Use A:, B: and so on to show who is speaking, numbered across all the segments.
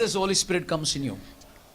A: this Holy Spirit comes in you?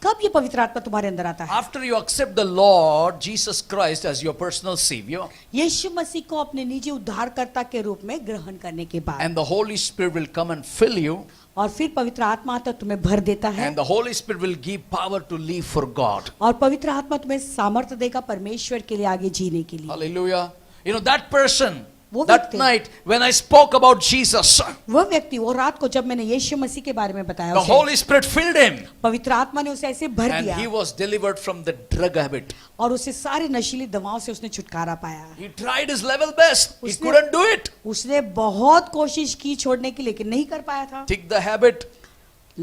B: कब ये पवित्र आत्मा तुम्हारे अंदर आता है?
A: After you accept the Lord Jesus Christ as your personal Savior,
B: यीशु मसीह को अपने निजी उद्धारकर्ता के रूप में ग्रहण करने के बाद,
A: and the Holy Spirit will come and fill you,
B: और फिर पवित्र आत्मा आता तुम्हें भर देता है,
A: and the Holy Spirit will give power to live for God.
B: और पवित्र आत्मा तुम्हें सामर्थ्य देगा परमेश्वर के लिए आगे जीने के लिए।
A: Hallelujah. You know, that person,
B: वो
A: that
B: व्यक्ति,
A: night when I spoke about Jesus,
B: वो व्यक्ति वो रात को जब मैंने यीशु मसीह के बारे में बताया
A: the
B: उसे,
A: Holy Spirit filled him,
B: पवित्र आत्मा ने उसे ऐसे भर
A: and
B: दिया
A: he was delivered from the drug habit.
B: और उसे सारी नशीली दवाओं से उसने छुटकारा पाया।
A: He tried his level best. He
B: उसने-
A: couldn't do it.
B: उसने बहुत कोशिश की छोड़ने की, लेकिन नहीं कर पाया था।
A: Took the habit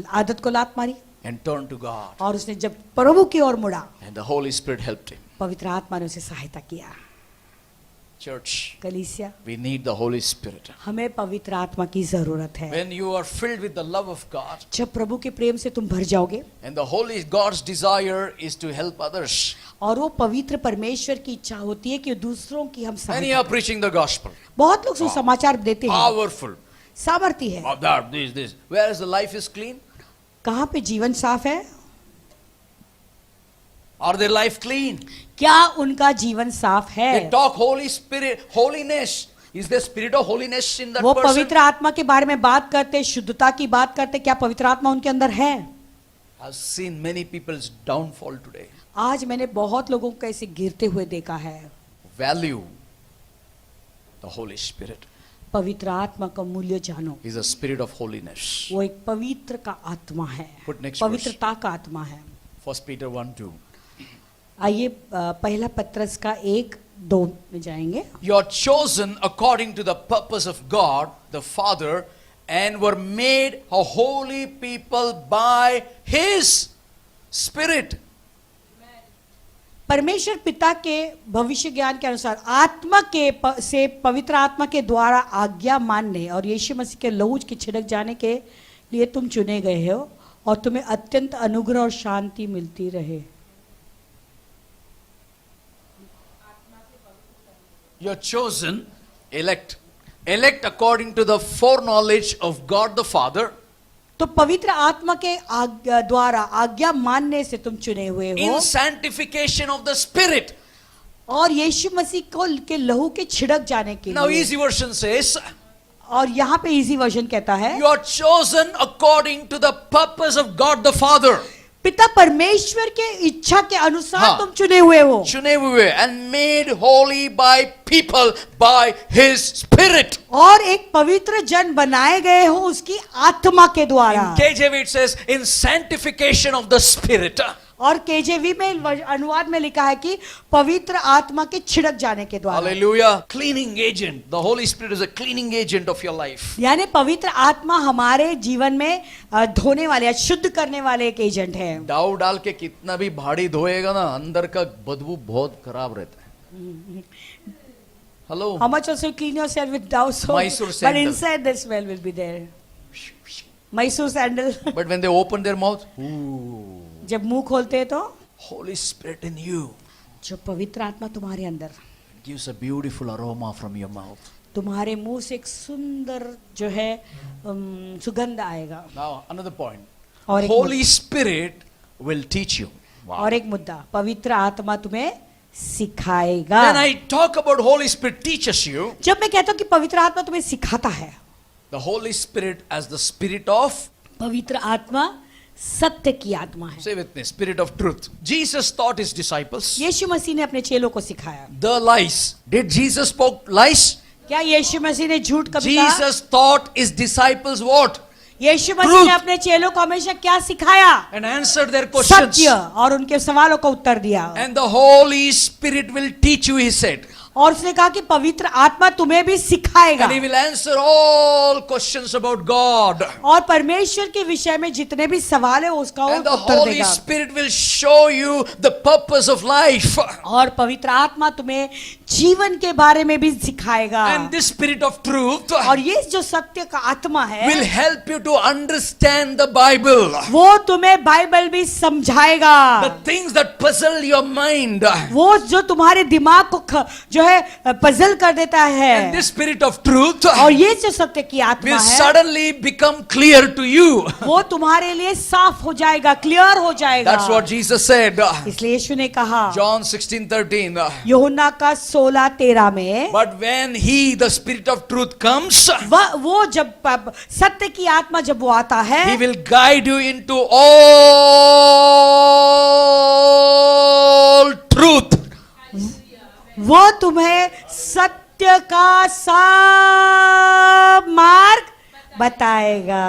B: आदत को लात मारी
A: and turned to God.
B: और उसने जब प्रभु की ओर मुड़ा,
A: And the Holy Spirit helped him.
B: पवित्र आत्मा ने उसे सहायता किया।
A: Church,
B: कलीसिया,
A: we need the Holy Spirit.
B: हमें पवित्र आत्मा की जरूरत है।
A: When you are filled with the love of God,
B: जब प्रभु के प्रेम से तुम भर जाओगे,
A: and the Holy God's desire is to help others,
B: और वो पवित्र परमेश्वर की इच्छा होती है कि दूसरों की हम
A: and you
B: सहायता
A: are preaching the gospel.
B: करें। बहुत लोग सुसमाचार देते हैं,
A: Powerful.
B: सामर्थ्य है,
A: Of that, this. Whereas the life is clean?
B: कहाँ पे जीवन साफ है?
A: Are their life clean?
B: क्या उनका जीवन साफ
A: They
B: है?
A: talk Holy Spirit, holiness. Is there spirit of holiness in that
B: वो
A: person?
B: पवित्र आत्मा के बारे में बात करते, शुद्धता की बात करते, क्या पवित्र आत्मा उनके अंदर है?
A: I've seen many people's downfall today.
B: आज मैंने बहुत लोगों को ऐसे गिरते हुए देखा है।
A: Value the Holy Spirit.
B: पवित्र आत्मा का मूल्य जानो,
A: He's a spirit of holiness.
B: वो एक पवित्र का आत्मा है,
A: Put next
B: पवित्रता का आत्मा है।
A: 1 Peter 1:2.
B: आइए पहला पत्रस का 1:2 में जाएंगे।
A: You are chosen according to the purpose of God the Father and were made a holy people by His Spirit.
B: परमेश्वर पिता के भविष्य ज्ञान के अनुसार आत्मा के से पवित्र आत्मा के द्वारा आज्ञा मानने और यीशु मसीह के लहू के छिड़क जाने के लिए तुम चुने गए हो, और तुम्हें अत्यंत अनुग्रह और शांति मिलती रहे।
A: You're chosen, elect according to the foreknowledge of God the Father,
B: तो पवित्र आत्मा के द्वारा आज्ञा मानने से तुम चुने हुए हो,
A: in sanctification of the Spirit.
B: और यीशु मसीह को के लहू के छिड़क जाने के
A: Now
B: लिए।
A: easy version says,
B: और यहाँ पे इजी वर्जन कहता है,
A: you are chosen according to the purpose of God the Father.
B: पिता परमेश्वर के इच्छा के अनुसार
A: हाँ।
B: तुम चुने हुए हो,
A: चुने हुए, and made holy by people by His Spirit.
B: और एक पवित्र जन बनाए गए हो उसकी आत्मा के
A: In
B: द्वारा।
A: KJV it says, in sanctification of the Spirit.
B: और केजेवी में अनुवाद में लिखा है कि पवित्र आत्मा के छिड़क जाने के द्वारा।
A: Hallelujah. Cleaning agent. The Holy Spirit is a cleaning agent of your life.
B: यानी पवित्र आत्मा हमारे जीवन में धोने वाले या शुद्ध करने वाले एक एजेंट है।
A: दाव डाल के कितना भी भाड़ी धोएगा ना, अंदर का बदबू बहुत खराब रहता है. Hello.
B: How much also clean yourself with Dove soap,
A: Mysore
B: but
A: sandal.
B: inside the smell will be there. Mysore sandal.
A: But when they open their mouth, ooh,
B: जब मुंह खोलते हैं तो
A: Holy Spirit in you
B: जो पवित्र आत्मा तुम्हारे अंदर,
A: gives a beautiful aroma from your mouth.
B: तुम्हारे मुंह से एक सुंदर जो है सुगंध आएगा।
A: Now another point.
B: और एक
A: Holy Spirit will teach you.
B: और एक मुद्दा, पवित्र आत्मा तुम्हें सिखाएगा।
A: When I talk about Holy Spirit teaches you,
B: जब मैं कहता हूँ कि पवित्र आत्मा तुम्हें सिखाता है,
A: the Holy Spirit as the Spirit of,
B: पवित्र आत्मा सत्य की आत्मा है।
A: say with me, Spirit of truth. Jesus taught His disciples
B: यीशु मसीह ने अपने चेलों को सिखाया।
A: the lies. Did Jesus spoke lies?
B: क्या यीशु मसीह ने झूठ कभी कहा?
A: Jesus taught His disciples what?
B: Yeshu Masih
A: Truth.
B: ने अपने चेलों को हमेशा क्या सिखाया?
A: And answered their questions.
B: सत्य, और उनके सवालों का उत्तर दिया।
A: And the Holy Spirit will teach you, He said.
B: और उसने कहा कि पवित्र आत्मा तुम्हें भी सिखाएगा,
A: And He will answer all questions about God.
B: और परमेश्वर के विषय में जितने भी सवाल है उसका वो
A: And the
B: उत्तर
A: Holy
B: देगा।
A: Spirit will show you the purpose of life.
B: और पवित्र आत्मा तुम्हें जीवन के बारे में भी सिखाएगा।
A: And this Spirit of truth
B: और ये जो सत्य का आत्मा है
A: will help you to understand the Bible.
B: वो तुम्हें बाइबल भी समझाएगा।
A: The things that puzzle your mind,
B: वो जो तुम्हारे दिमाग को जो है पजल कर देता
A: And
B: है,
A: this spirit of truth
B: और ये जो सत्य की आत्मा
A: will
B: है
A: suddenly become clear to you.
B: वो तुम्हारे लिए साफ हो जाएगा, क्लियर हो जाएगा।
A: That's what Jesus said.
B: इसलिए यीशु ने कहा
A: John 16:13.
B: यूहन्ना का 16:13 में,
A: But when he, the spirit of truth, comes,
B: वो जब सत्य की आत्मा जब वो आता
A: he
B: है,
A: will guide you into all truth.
B: वो तुम्हें सत्य का सब मार्ग बताएगा।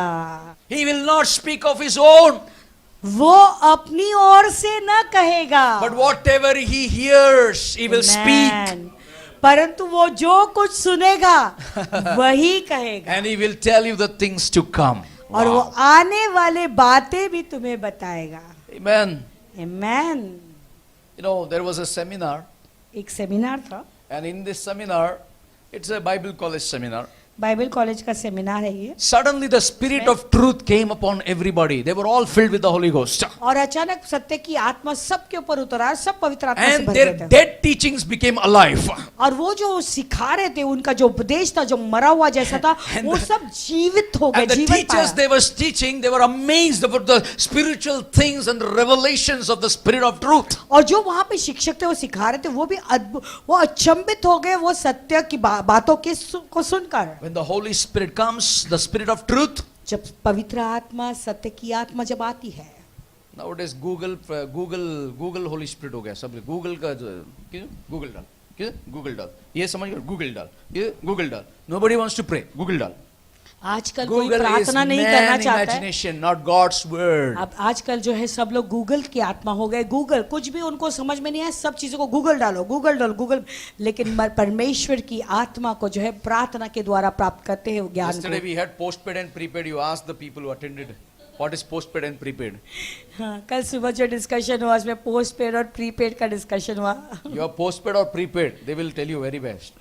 A: He will not speak of his own,
B: वो अपनी ओर से न कहेगा,
A: but whatever he hears, he will speak.
B: Amen. परंतु वो जो कुछ सुनेगा वही कहेगा,
A: And he will tell you the things to come.
B: और वो आने वाले बातें भी तुम्हें बताएगा।
A: Amen.
B: Amen.
A: You know, there was a seminar,
B: एक सेमिनार था,
A: and in this seminar, it's a Bible college seminar.
B: Bible college का सेमिनार है ये।
A: Suddenly the spirit of truth came upon everybody. They were all filled with the Holy Ghost.
B: और अचानक सत्य की आत्मा सबके ऊपर उतरा, सब पवित्र आत्मा से
A: And
B: भर
A: their
B: गए थे।
A: dead teachings became alive.
B: और वो जो सिखा रहे थे, उनका जो उपदेश था, जो मरा हुआ जैसा था,
A: And
B: वो सब जीवित हो गए,
A: And the
B: जीवन
A: teachers
B: पाया।
A: they were teaching, they were amazed about the spiritual things and the revelations of the spirit of truth.
B: और जो वहां पे शिक्षक थे वो सिखा रहे थे, वो भी वो अचंभित हो गए वो सत्य की बातों को सुनकर।
A: When the Holy Spirit comes, the spirit of truth.
B: जब पवित्र आत्मा, सत्य की आत्मा जब आती है,
A: Nowadays Google Holy Spirit हो गया सब। Google का Google डाल, Google डाल, ये समझ गए, Google डाल, ये Google डाल। Nobody wants to pray, Google डाल।
B: आजकल कोई
A: Google is
B: प्रार्थना नहीं करना
A: man
B: चाहता है।
A: imagination, not God's word.
B: अब आजकल जो है सब लोग गूगल की आत्मा हो गए। गूगल कुछ भी उनको समझ में नहीं आया, सब चीजों को गूगल डालो, गूगल डालो, गूगल। लेकिन परमेश्वर की आत्मा को जो है प्रार्थना के द्वारा प्राप्त करते हैं ज्ञान
A: Yesterday
B: को।
A: we had postpaid and prepaid. You asked the people who attended, what is postpaid and prepaid?
B: हाँ, कल सुबह जो डिस्कशन हुआ उसमें पोस्ट पेड और प्रीपेड का डिस्कशन हुआ।
A: You are postpaid or prepaid? They will tell you very best.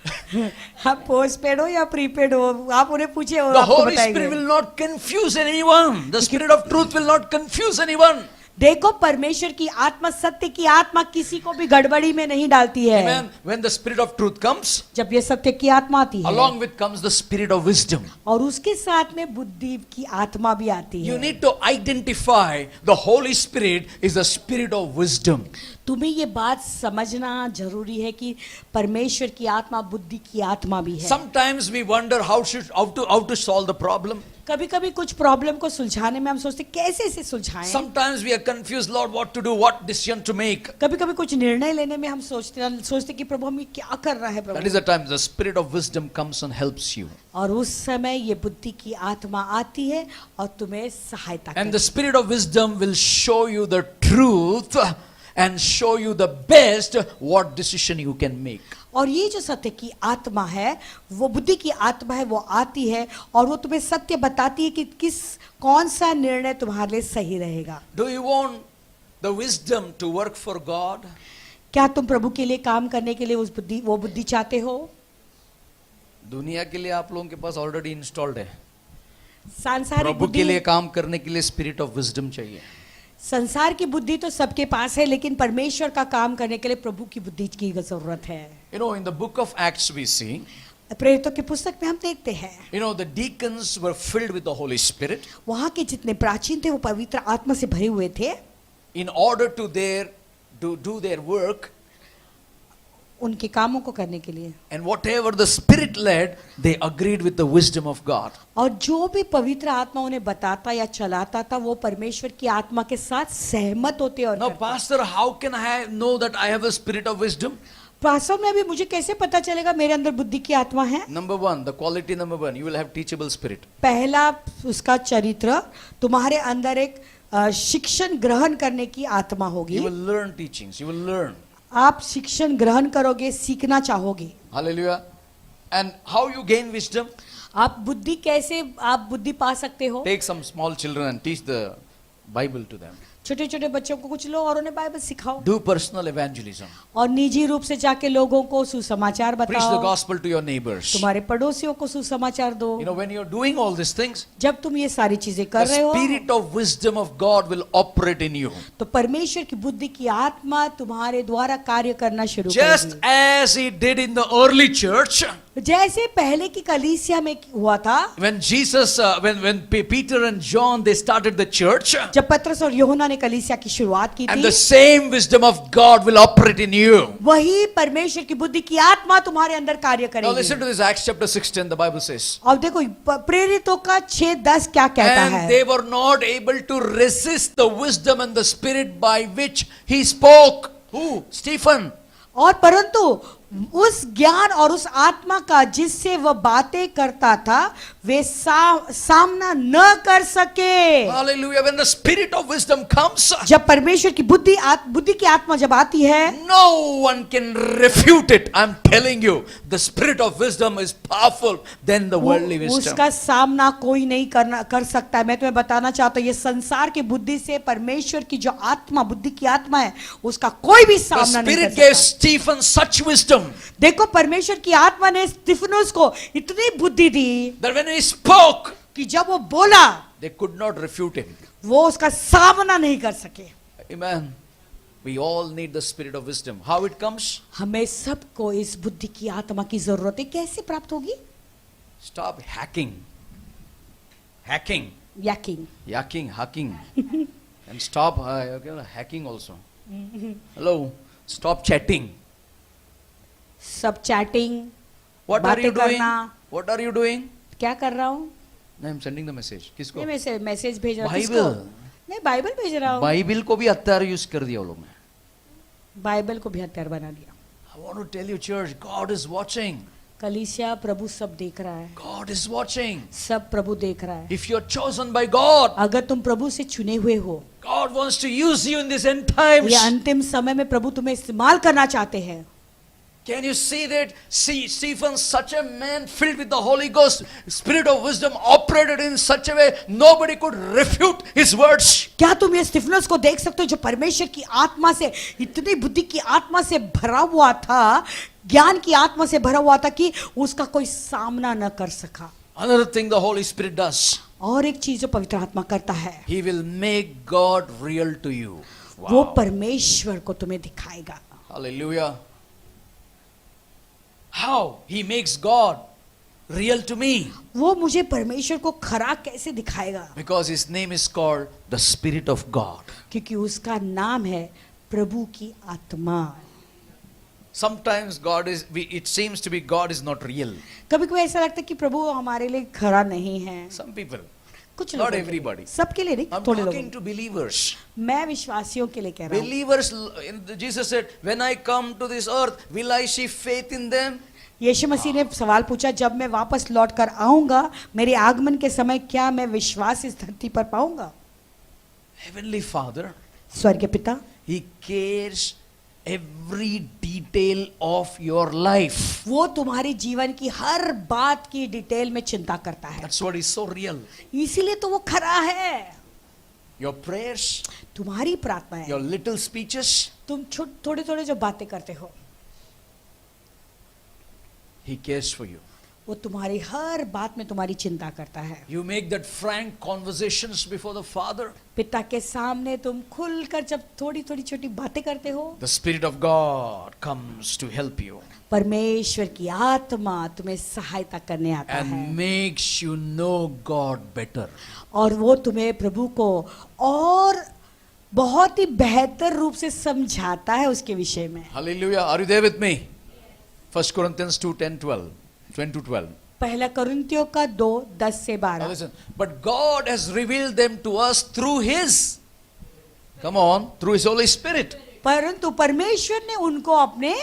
B: आप पोस्ट पेड हो या प्रीपेड हो, आप उन्हें पूछे वो
A: The
B: आपको
A: Holy Spirit
B: बताएंगे।
A: will not confuse anyone. The Spirit of truth will not confuse anyone.
B: देखो परमेश्वर की आत्मा, सत्य की आत्मा किसी को भी गड़बड़ी में नहीं डालती है।
A: Amen. When the Spirit of truth comes,
B: जब ये सत्य की आत्मा आती है,
A: along with comes the Spirit of wisdom.
B: और उसके साथ में बुद्धि की आत्मा भी आती
A: You
B: है।
A: need to identify the Holy Spirit is the Spirit of wisdom.
B: तुम्हें ये बात समझना जरूरी है कि परमेश्वर की आत्मा बुद्धि की आत्मा भी है।
A: Sometimes we wonder how to solve the problem.
B: कभी कभी कुछ प्रॉब्लम को सुलझाने में हम सोचते कैसे इसे सुलझाएं।
A: Sometimes we are confused, Lord, what to do, what decision to make.
B: कभी कभी कुछ निर्णय लेने में हम सोचते कि प्रभु हम ये क्या कर रहा है
A: That
B: Prabhu.
A: is the time the Spirit of wisdom comes and helps you.
B: और उस समय ये बुद्धि की आत्मा आती है और तुम्हें सहायता
A: And
B: करती
A: the Spirit of wisdom will show you the truth and show you the best what decision you can make.
B: और ये जो सत्य की आत्मा है, वो बुद्धि की आत्मा है, वो आती है और वो तुम्हें सत्य बताती है कि कौन सा निर्णय तुम्हारे लिए सही रहेगा।
A: Do you want the wisdom to work for God?
B: क्या तुम प्रभु के लिए काम करने के लिए वो बुद्धि चाहते हो?
A: दुनिया के लिए आप लोगों के पास ऑलरेडी इंस्टॉल्ड है।
B: सांसारिक
A: प्रभु के लिए काम करने के लिए स्पिरिट ऑफ विजडम चाहिए।
B: संसार की बुद्धि तो सबके पास है, लेकिन परमेश्वर का काम करने के लिए प्रभु की बुद्धि की जरूरत है।
A: You know, in the book of Acts we see,
B: प्रेरितों की पुस्तक में हम देखते हैं,
A: you know, the deacons were filled with the Holy Spirit
B: वहां के जितने प्राचीन थे वो पवित्र आत्मा से भरे हुए थे,
A: in order to do their work,
B: उनके कामों को करने के लिए।
A: and whatever the Spirit led, they agreed with the wisdom of God.
B: और जो भी पवित्र आत्मा उन्हें बताता या चलाता था, वो परमेश्वर की आत्मा के साथ सहमत होते और
A: Now,
B: करते।
A: Pastor, how can I know that I have a spirit of wisdom?
B: वास्तव में अभी मुझे कैसे पता चलेगा मेरे अंदर बुद्धि की आत्मा है?
A: Number one, the quality number one, you will have teachable spirit.
B: पहला उसका चरित्र, तुम्हारे अंदर एक शिक्षण ग्रहण करने की आत्मा होगी।
A: You will learn teachings, you will learn.
B: आप शिक्षण ग्रहण करोगे, सीखना चाहोगे।
A: Hallelujah. And how you gain wisdom?
B: आप बुद्धि कैसे आप बुद्धि पा सकते हो?
A: Take some small children and teach the Bible to them.
B: छोटे छोटे बच्चों को कुछ लो और उन्हें बाइबल सिखाओ
A: Do personal evangelism.
B: और निजी रूप से जाके लोगों को सुसमाचार
A: Preach the
B: बताओ,
A: gospel to your neighbors.
B: तुम्हारे पड़ोसियों को सुसमाचार दो।
A: You know, when you're doing all these things,
B: जब तुम ये सारी चीजें कर
A: the
B: रहे हो
A: spirit of wisdom of God will operate in you.
B: तो परमेश्वर की बुद्धि की आत्मा तुम्हारे द्वारा कार्य करना शुरू
A: Just
B: करेगी।
A: as he did in the early church,
B: जैसे पहले की कलीसिया में हुआ था,
A: when Jesus, when Peter and John, they started the church,
B: जब पतरस और यूहन्ना ने कलीसिया की शुरुआत की
A: and
B: थी,
A: the same wisdom of God will operate in you.
B: वही परमेश्वर की बुद्धि की आत्मा तुम्हारे अंदर कार्य
A: Now listen
B: करेगी।
A: to this, Acts chapter 6:10, the Bible says.
B: अब देखो प्रेरितों का 6:10 क्या कहता
A: And
B: है।
A: they were not able to resist the wisdom and the spirit by which he spoke. Who? Stephen.
B: और परंतु उस ज्ञान और उस आत्मा का जिससे वह बातें करता था वे सामना न कर सके।
A: Hallelujah. When the spirit of wisdom comes,
B: जब परमेश्वर की बुद्धि की आत्मा जब आती है,
A: no one can refute it. I'm telling you, the spirit of wisdom is powerful than the worldly wisdom.
B: उसका सामना कोई नहीं कर सकता है। मैं तुम्हें बताना चाहता हूँ, ये संसार की बुद्धि से परमेश्वर की जो आत्मा, बुद्धि की आत्मा है, उसका कोई भी
A: The
B: सामना नहीं
A: spirit
B: कर
A: gave
B: सकता।
A: Stephen such wisdom
B: देखो परमेश्वर की आत्मा ने स्तिफनुस को इतनी बुद्धि दी
A: that when he spoke,
B: कि जब वो बोला
A: they could not refute him.
B: वो उसका सामना नहीं कर सके।
A: Amen. We all need the spirit of wisdom. How it comes?
B: हमें सबको इस बुद्धि की आत्मा की जरूरत है। कैसे प्राप्त होगी?
A: Stop hacking. Hacking. Hacking. And stop hacking also. Hello. Stop chatting.
B: सब चैटिंग,
A: What are you
B: बातें
A: doing?
B: करना।
A: What are you doing?
B: क्या कर रहा हूँ?
A: No, I'm sending the message. किसको?
B: नहीं, मैं मैसेज भेज रहा हूँ।
A: बाइबल।
B: किसको? नहीं, बाइबल भेज रहा हूँ।
A: बाइबल को भी हथियार यूज कर दिया वो लोग ने।
B: बाइबल को भी हथियार बना दिया।
A: I want to tell you, church, God is watching.
B: कलीसिया, प्रभु सब देख रहा है।
A: God is watching.
B: सब प्रभु देख रहा है।
A: If you're chosen by God,
B: अगर तुम प्रभु से चुने हुए हो,
A: God wants to use you in these end times.
B: ये अंतिम समय में प्रभु तुम्हें इस्तेमाल करना चाहते हैं।
A: Can you see that? See, Stephen, such a man filled with the Holy Ghost, spirit of wisdom operated in such a way nobody could refute his words.
B: क्या तुम ये स्तिफनुस को देख सकते हो जो परमेश्वर की आत्मा से, इतनी बुद्धि की आत्मा से भरा हुआ था, ज्ञान की आत्मा से भरा हुआ था कि उसका कोई सामना न कर सका।
A: Another thing the Holy Spirit does,
B: और एक चीज जो पवित्र आत्मा करता है,
A: He will make God real to you.
B: वो परमेश्वर को तुम्हें दिखाएगा।
A: Hallelujah. How? He makes God real to me.
B: वो मुझे परमेश्वर को खरा कैसे दिखाएगा?
A: Because His name is called the Spirit of God.
B: क्योंकि उसका नाम है प्रभु की आत्मा।
A: Sometimes it seems to be God is not real.
B: कभी कभी ऐसा लगता है कि प्रभु हमारे लिए खरा नहीं है।
A: Some people.
B: कुछ
A: Not
B: लोगों के लिए।
A: everybody.
B: सबके लिए नहीं,
A: I'm
B: थोड़े
A: talking
B: लोगों।
A: to believers.
B: मैं विश्वासियों के लिए कह रहा हूँ।
A: Believers, Jesus said, when I come to this earth, will I see faith in them?
B: यीशु मसीह ने सवाल पूछा, जब मैं वापस लौट कर आऊंगा मेरे आगमन के समय क्या मैं विश्वास इस धरती पर पाऊंगा?
A: Heavenly Father,
B: स्वर्गीय पिता,
A: He cares every detail of your life.
B: वो तुम्हारी जीवन की हर बात की डिटेल में चिंता करता है।
A: That's what is so real.
B: इसीलिए तो वो खरा है।
A: Your prayers,
B: तुम्हारी प्रार्थनाएं,
A: your little speeches,
B: तुम थोड़े थोड़े जो बातें करते हो,
A: He cares for you.
B: वो तुम्हारी हर बात में तुम्हारी चिंता करता है।
A: You make that frank conversations before the Father.
B: पिता के सामने तुम खुलकर जब थोड़ी थोड़ी छोटी बातें करते हो,
A: The Spirit of God comes to help you
B: परमेश्वर की आत्मा तुम्हें सहायता करने आता है
A: and makes you know God better.
B: और वो तुम्हें प्रभु को और बहुत ही बेहतर रूप से समझाता है उसके विषय में।
A: Hallelujah. Are you there with me? 1 Corinthians 2:10-12. 10-12.
B: पहला कुरिन्थियों का 2:10 से
A: Now
B: 12।
A: listen. But God has revealed them to us through His. Come on, through His Holy Spirit.
B: परंतु परमेश्वर ने उनको अपने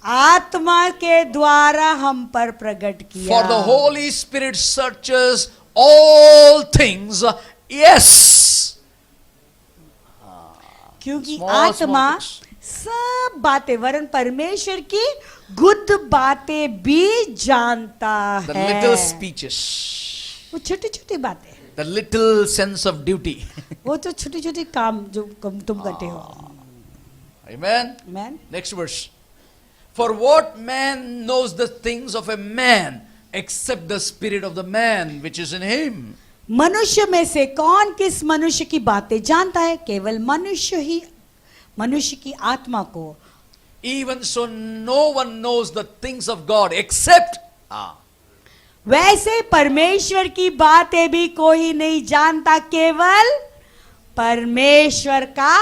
B: आत्मा के द्वारा हम पर प्रकट किया।
A: For the Holy Spirit searches all things. Yes.
B: क्योंकि
A: Small
B: आत्मा
A: things.
B: सब बातें वरन परमेश्वर की गुप्त बातें भी जानता
A: The
B: है।
A: little speeches.
B: वो छोटी छोटी बातें
A: The little sense of duty.
B: वो तो छोटे छोटे काम जो तुम करते हो.
A: Amen.
B: Amen.
A: Next verse. For what man knows the things of a man except the spirit of the man which is in him?
B: मनुष्य में से कौन किस मनुष्य की बातें जानता है? केवल मनुष्य ही मनुष्य की आत्मा को.
A: Even so, no one knows the things of God except.
B: वैसे परमेश्वर की बातें भी कोई नहीं जानता, केवल परमेश्वर का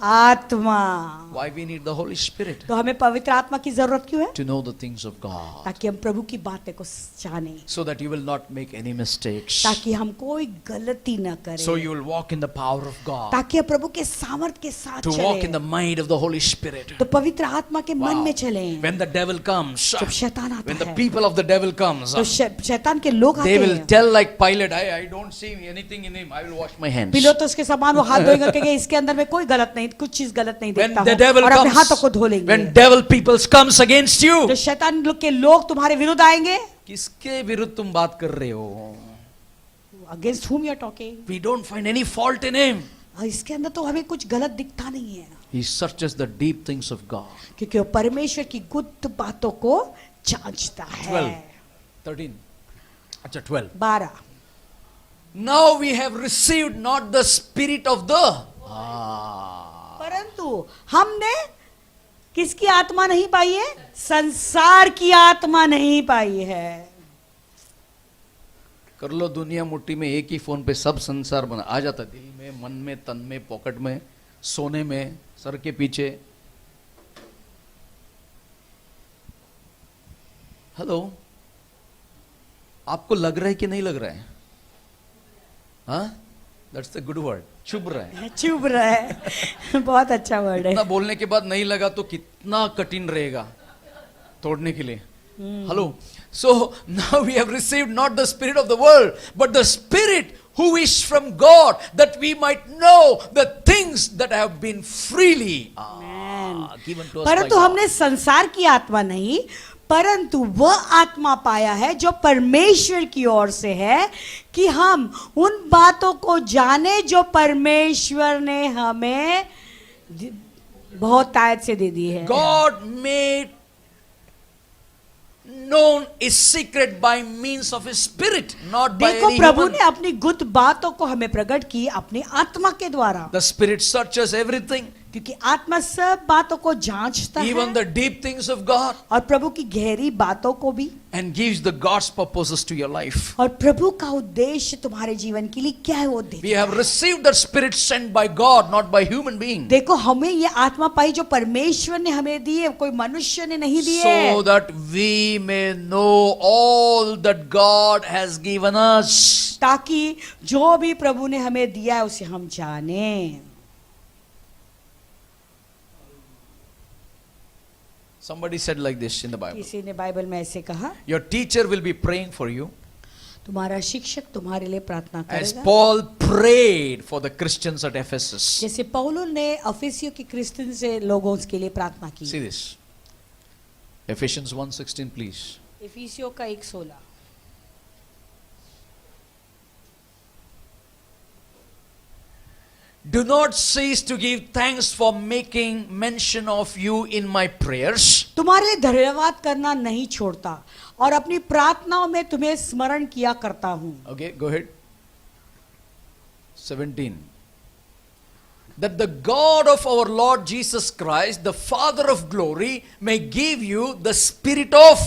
B: आत्मा.
A: Why we need the Holy Spirit?
B: तो हमें पवित्र आत्मा की जरूरत क्यों है?
A: To know the things of God.
B: ताकि हम प्रभु की बातें को जाने,
A: So that you will not make any mistakes.
B: ताकि हम कोई गलती न करें,
A: So you will walk in the power of God.
B: ताकि हम प्रभु के सामर्थ के साथ
A: To walk in
B: चलें.
A: the might of the Holy Spirit.
B: तो पवित्र आत्मा के मन
A: Wow.
B: में चलें.
A: When the devil comes,
B: जब शैतान आता
A: when the
B: है,
A: people of the devil comes,
B: तो शैतान के लोग
A: they
B: आते
A: will
B: हैं.
A: tell like Pilate, I don't see anything in him. I will wash my hands.
B: पिलातुस के समान वो हाथ धोएंगे, कहेंगे इसके अंदर में कोई गलत नहीं, कुछ चीज गलत नहीं
A: When
B: देखता
A: the
B: हूं,
A: devil
B: और अपने
A: comes,
B: हाथों को धो लेंगे.
A: when devil people comes against you,
B: तो शैतान लोग के लोग तुम्हारे विरुद्ध आएंगे.
A: किसके विरुद्ध तुम बात कर रहे हो?
B: Against whom you are talking?
A: We don't find any fault in him.
B: इसके अंदर तो हमें कुछ गलत दिखता नहीं है,
A: He searches the deep things of God.
B: क्योंकि वो परमेश्वर की गुप्त बातों को जांचता
A: 12,
B: है.
A: 13. अच्छा 12.
B: 12.
A: Now we have received not the spirit of the.
B: परंतु हमने किसकी आत्मा नहीं पाई है? संसार की आत्मा नहीं पाई है.
A: कर लो दुनिया मुट्ठी में, एक ही फोन पे सब संसार बना आ जाता, दिल में, मन में, तन में, पॉकेट में, सोने में, सर के पीछे. हेलो, आपको लग रहा है कि नहीं लग रहा है? हाँ, दैट्स द गुड वर्ड. चुभ रहा है.
B: चुभ रहा है. बहुत अच्छा वर्ड है.
A: इतना बोलने के बाद नहीं लगा तो कितना कठिन रहेगा तोड़ने के लिए. Hello. So now we have received not the spirit of the world, but the spirit who is from God, that we might know the things that have been freely given to us by
B: परंतु
A: God.
B: हमने संसार की आत्मा नहीं, परंतु वह आत्मा पाया है जो परमेश्वर की ओर से है, कि हम उन बातों को जाने जो परमेश्वर ने हमें बहुत तायत से दे दी है.
A: God made known is secret by means of his spirit, not by
B: देखो
A: any
B: प्रभु
A: human.
B: ने अपनी गुप्त बातों को हमें प्रकट की अपनी आत्मा के द्वारा,
A: The spirit searches everything,
B: क्योंकि आत्मा सब बातों को जांचता
A: even
B: है,
A: the deep things of God,
B: और प्रभु की गहरी बातों को भी,
A: and gives the God's purposes to your life.
B: और प्रभु का उद्देश्य तुम्हारे जीवन के लिए क्या है वो
A: We
B: देखता
A: have
B: है.
A: received that spirit sent by God, not by human being,
B: देखो हमें ये आत्मा पाई जो परमेश्वर ने हमें दी है, कोई मनुष्य ने नहीं दी है,
A: so that we may know all that God has given us.
B: ताकि जो भी प्रभु ने हमें दिया है उसे हम जाने.
A: Somebody said like this in the Bible.
B: किसी ने बाइबल में ऐसे कहा,
A: Your teacher will be praying for you
B: तुम्हारा शिक्षक तुम्हारे लिए प्रार्थना
A: as
B: करेगा,
A: Paul prayed for the Christians at Ephesus.
B: जैसे पौलुस ने अफिसियों के क्रिश्चियन से लोगों के लिए प्रार्थना की.
A: See this. Ephesians 1:16, please.
B: इफिसियों का 1:16.
A: Do not cease to give thanks for making mention of you in my prayers.
B: तुम्हारे लिए धन्यवाद करना नहीं छोड़ता, और अपनी प्रार्थनाओं में तुम्हें स्मरण किया करता हूं.
A: Okay, go ahead. 17. That the God of our Lord Jesus Christ, the Father of glory, may give you the spirit of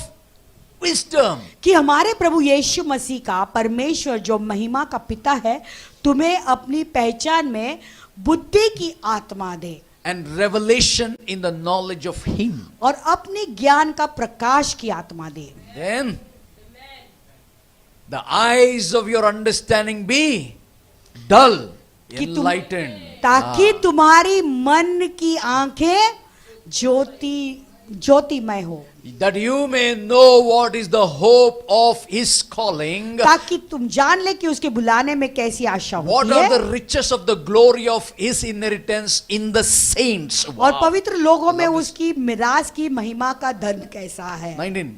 A: wisdom.
B: कि हमारे प्रभु यीशु मसीह का परमेश्वर जो महिमा का पिता है, तुम्हें अपनी पहचान में बुद्धि की आत्मा दे,
A: And revelation in the knowledge of Him.
B: और अपने ज्ञान का प्रकाश की आत्मा दे.
A: Then the eyes of your understanding be dull,
B: कि तुम-
A: enlightened.
B: ताकि तुम्हारी मन की आंखें ज्योतिमय हो,
A: That you may know what is the hope of His calling.
B: ताकि तुम जान ले कि उसके बुलाने में कैसी आशा
A: What
B: होती
A: are
B: है,
A: the riches of the glory of His inheritance in the saints?
B: और
A: Wow.
B: पवित्र लोगों में
A: Love this.
B: उसकी मिरास की महिमा का धन कैसा है.
A: 19.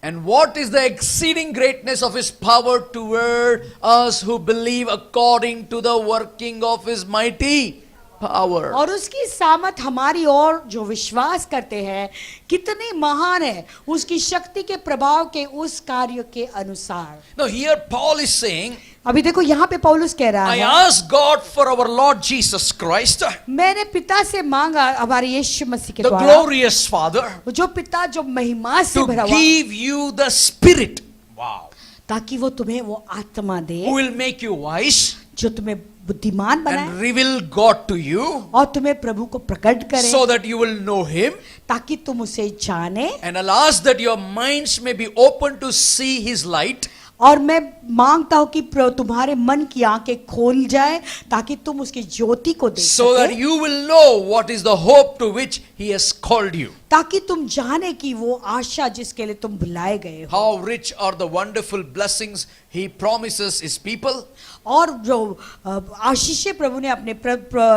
A: And what is the exceeding greatness of his power toward us who believe according to the working of his mighty power.
B: और उसकी सामत हमारी ओर जो विश्वास करते हैं कितनी महान है उसकी शक्ति के प्रभाव के उस कार्य के अनुसार.
A: Now here Paul is saying,
B: अभी देखो यहाँ पे पौलुस कह रहा
A: I
B: है,
A: asked God for our Lord Jesus Christ,
B: मैंने पिता से मांगा हमारे यीशु मसीह के
A: the
B: द्वारा,
A: glorious Father,
B: जो पिता जो महिमा से
A: to
B: भरा हुआ,
A: give you the Spirit. Wow.
B: ताकि वो तुम्हें वो आत्मा दे
A: Who will make you wise
B: जो तुम्हें बुद्धिमान
A: and
B: बनाए
A: reveal God to you,
B: और तुम्हें प्रभु को प्रकट करे
A: so that you will know him.
B: ताकि तुम उसे जाने.
A: And I'll ask that your minds may be open to see his light,
B: और मैं मांगता हूं कि तुम्हारे मन की आंखें खोल जाए ताकि तुम उसकी ज्योति को देख
A: so that
B: सके,
A: you will know what is the hope to which he has called you.
B: ताकि तुम जाने कि वो आशा जिसके लिए तुम बुलाए गए हो.
A: How rich are the wonderful blessings he promises his people.
B: और जो आशीष प्रभु ने अपने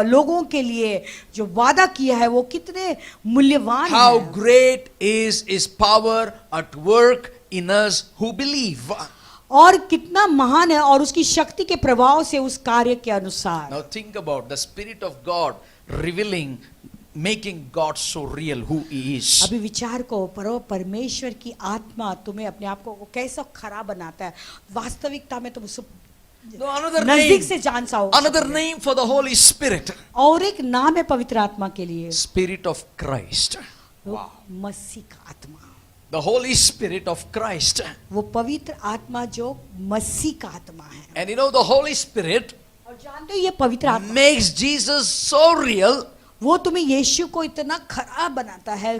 B: लोगों के लिए जो वादा किया है वो कितने मूल्यवान
A: How
B: है.
A: great is his power at work in us who believe.
B: और कितना महान है और उसकी शक्ति के प्रभाव से उस कार्य के अनुसार.
A: Now think about the Spirit of God revealing, making God so real who he is.
B: अभी विचार को परमेश्वर की आत्मा तुम्हें अपने आप को कैसा खरा बनाता है, वास्तविकता में तुम उसको
A: No, another
B: नजदीक
A: name,
B: से जान पाओ.
A: another name for the Holy Spirit.
B: और एक नाम है पवित्र आत्मा के लिए,
A: Spirit of Christ.
B: वो मसीह का आत्मा.
A: The Holy Spirit of Christ.
B: वो पवित्र आत्मा जो मसीह का आत्मा है.
A: And you know the Holy Spirit
B: और जानते हो ये पवित्र आत्मा
A: makes Jesus so real
B: वो तुम्हें यीशु को इतना खरा बनाता है,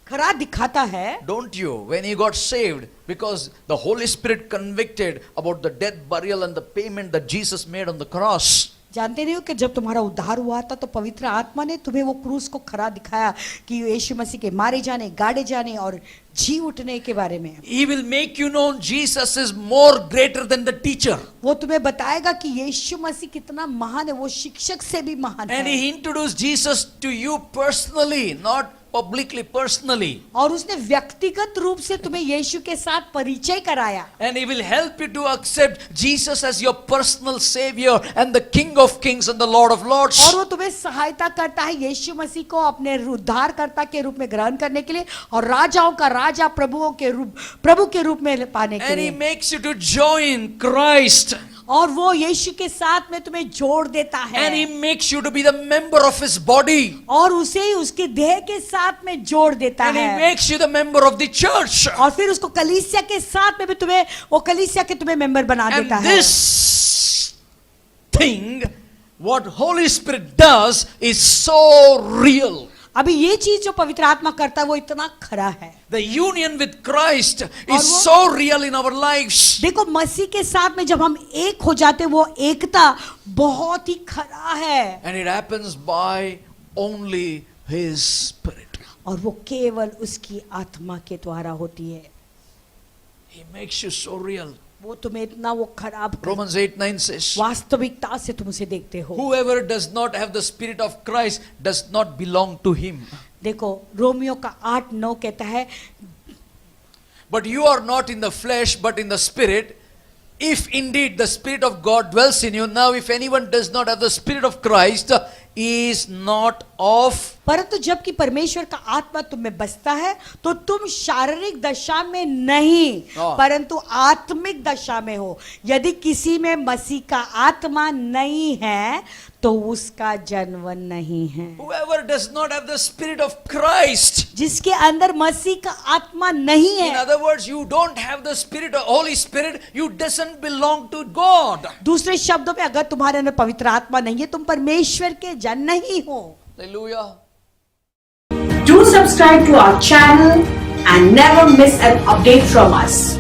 B: खरा दिखाता है.
A: Don't you? When he got saved, because the Holy Spirit convicted about the death, burial and the payment that Jesus made on the cross.
B: जानते नहीं हो कि जब तुम्हारा उद्धार हुआ था तो पवित्र आत्मा ने तुम्हें वो क्रूस को खरा दिखाया कि यीशु मसीह के मारे जाने, गाड़े जाने और जी उठने के बारे में.
A: He will make you know Jesus is more greater than the teacher.
B: वो तुम्हें बताएगा कि यीशु मसीह कितना महान है, वो शिक्षक से भी महान
A: And
B: है.
A: he introduced Jesus to you personally, not publicly, personally.
B: और उसने व्यक्तिगत रूप से तुम्हें यीशु के साथ परिचय कराया.
A: And he will help you to accept Jesus as your personal savior and the King of Kings and the Lord of Lords.
B: और वो तुम्हें सहायता करता है यीशु मसीह को अपने उद्धारकर्ता के रूप में ग्रहण करने के लिए और राजाओं का राजा, प्रभु के रूप में पाने के
A: And he
B: लिए.
A: makes you to join Christ.
B: और वो यीशु के साथ में तुम्हें जोड़ देता है.
A: And he makes you to be the member of his body.
B: और उसे ही उसके देह के साथ में जोड़ देता
A: And he
B: है.
A: makes you the member of the church.
B: और फिर उसको कलीसिया के साथ में भी तुम्हें वो कलीसिया के तुम्हें मेंबर बना
A: And
B: देता है.
A: this thing, what Holy Spirit does, is so real.
B: अभी ये चीज जो पवित्र आत्मा करता है वो इतना खरा है.
A: The union with Christ
B: और
A: is
B: वो-
A: so real in our lives.
B: देखो मसीह के साथ में जब हम एक हो जाते हैं वो एकता बहुत ही खरा है.
A: And it happens by only His Spirit.
B: और वो केवल उसकी आत्मा के द्वारा होती है.
A: He makes you so real.
B: वो तुम्हें इतना वो खराब
A: Romans 8:9 says,
B: वास्तविकता से तुम उसे देखते हो.
A: whoever does not have the Spirit of Christ does not belong to Him.
B: देखो रोमियो का 8:9 कहता है
A: But you are not in the flesh, but in the Spirit. If indeed the Spirit of God dwells in you. Now if anyone does not have the Spirit of Christ, he is not of.
B: परंतु जबकि परमेश्वर का आत्मा तुम में बसता है तो तुम शारीरिक दशा में नहीं परंतु आत्मिक दशा में हो. यदि किसी में मसीह का आत्मा नहीं है तो उसका जन्म नहीं है.
A: Whoever does not have the Spirit of Christ.
B: जिसके अंदर मसीह का आत्मा नहीं
A: In
B: है.
A: other words, you don't have the Spirit of Holy Spirit, you doesn't belong to God.
B: दूसरे शब्दों में अगर तुम्हारे अंदर पवित्र आत्मा नहीं है तुम परमेश्वर के जन नहीं हो.
A: Hallelujah.
C: Do subscribe to our channel and never miss an update from us.